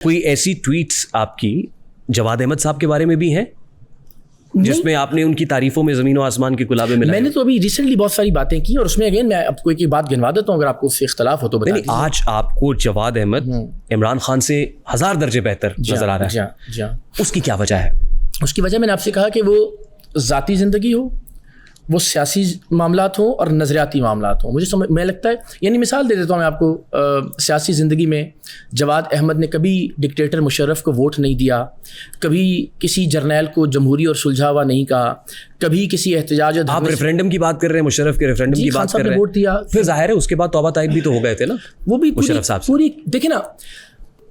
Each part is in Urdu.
کوئی ایسی ٹویٹس آپ کی جواد احمد صاحب کے بارے میں بھی ہیں جس میں آپ نے ان کی تعریفوں میں زمین و آسمان کی کلابیں ملائیں؟ میں نے تو ابھی ریسنٹلی بہت ساری باتیں کی اور اس میں اگین میں آپ کو ایک بات گنوا دیتا ہوں اگر آپ کو اس سے اختلاف ہو تو بتا دیجیے. آج آپ کو جواد احمد عمران خان سے 1000 درجے بہتر نظر آ رہا ہے. جی اس کی کیا وجہ ہے؟ اس کی وجہ میں نے آپ سے کہا کہ وہ ذاتی زندگی ہو, وہ سیاسی معاملات ہوں اور نظریاتی معاملات ہوں. میں لگتا ہے, یعنی مثال دے دیتا ہوں میں آپ کو. سیاسی زندگی میں جواد احمد نے کبھی ڈکٹیٹر مشرف کو ووٹ نہیں دیا, کبھی کسی جرنیل کو جمہوری اور سلجھاوا نہیں کہا, کبھی کسی احتجاج. آپ ریفرینڈم کی بات کر رہے ہیں, مشرف کے ریفرینڈم کی بات کر رہے ہیں. ووٹ دیا, پھر ظاہر ہے اس کے بعد توبہ طائب بھی تو ہو گئے تھے نا وہ بھی مشرف صاحب سے. پوری دیکھیں نا,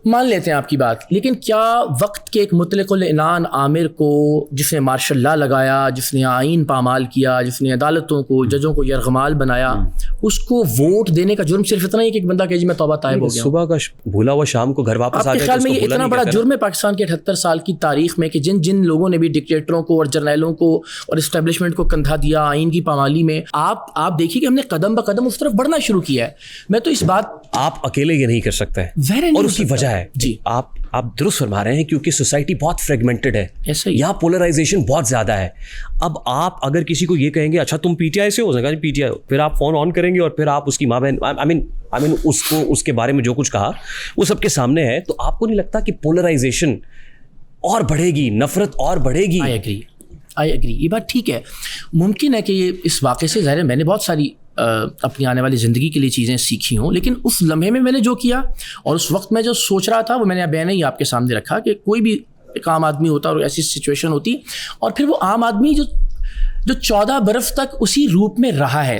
مان لیتے ہیں آپ کی بات, لیکن کیا وقت کے ایک مطلق العنان عامر کو جس نے مارشل لا لگایا, جس نے آئین پامال کیا, جس نے عدالتوں کو ججوں کو یرغمال بنایا, اس کو ووٹ دینے کا جرم صرف اتنا ہی کہ ایک بندہ کہ جی میں توبہ طائب ہو گیا. صبح کا بھولا ہوا شام کو گھر واپس آ جائے. آپ کے خیال میں یہ اتنا بڑا جرم ہے پاکستان کے 78 سال کی تاریخ میں کہ جن لوگوں نے بھی ڈکٹیٹروں کو اور جرنیلوں کو اور اسٹیبلشمنٹ کو کندھا دیا آئین کی پامالی میں, آپ دیکھیے کہ ہم نے قدم بقدم اس طرف بڑھنا شروع کیا ہے. میں تو اس بات, آپ اکیلے یہ نہیں کر سکتے اور اس کی وجہ ہے جی آپ درست فرما رہے ہیں کیونکہ سوسائٹی بہت فریگمنٹڈ ہے, یہاں پولرائزیشن بہت زیادہ ہے. اب آپ اگر کسی کو یہ کہیں گے اچھا تم پی ٹی آئی سے ہو سکتا ہے پی ٹی آئی, پھر آپ فون آن کریں گے اور پھر آپ اس کی ماں بہن آئی مین اس کو اس کے بارے میں جو کچھ کہا وہ سب کے سامنے ہے, تو آپ کو نہیں لگتا کہ پولرائزیشن اور بڑھے گی, نفرت اور بڑھے گی؟ آئی ایگری, یہ بات ٹھیک ہے. ممکن ہے کہ یہ اس واقعے سے ظاہر ہے میں نے بہت ساری اپنی آنے والی زندگی کے لیے چیزیں سیکھی ہوں, لیکن اس لمحے میں نے جو کیا اور اس وقت میں جو سوچ رہا تھا وہ میں نے بیان ہی آپ کے سامنے رکھا کہ کوئی بھی ایک عام آدمی ہوتا اور ایسی سچویشن ہوتی, اور پھر وہ عام آدمی جو 14 برس تک اسی روپ میں رہا ہے,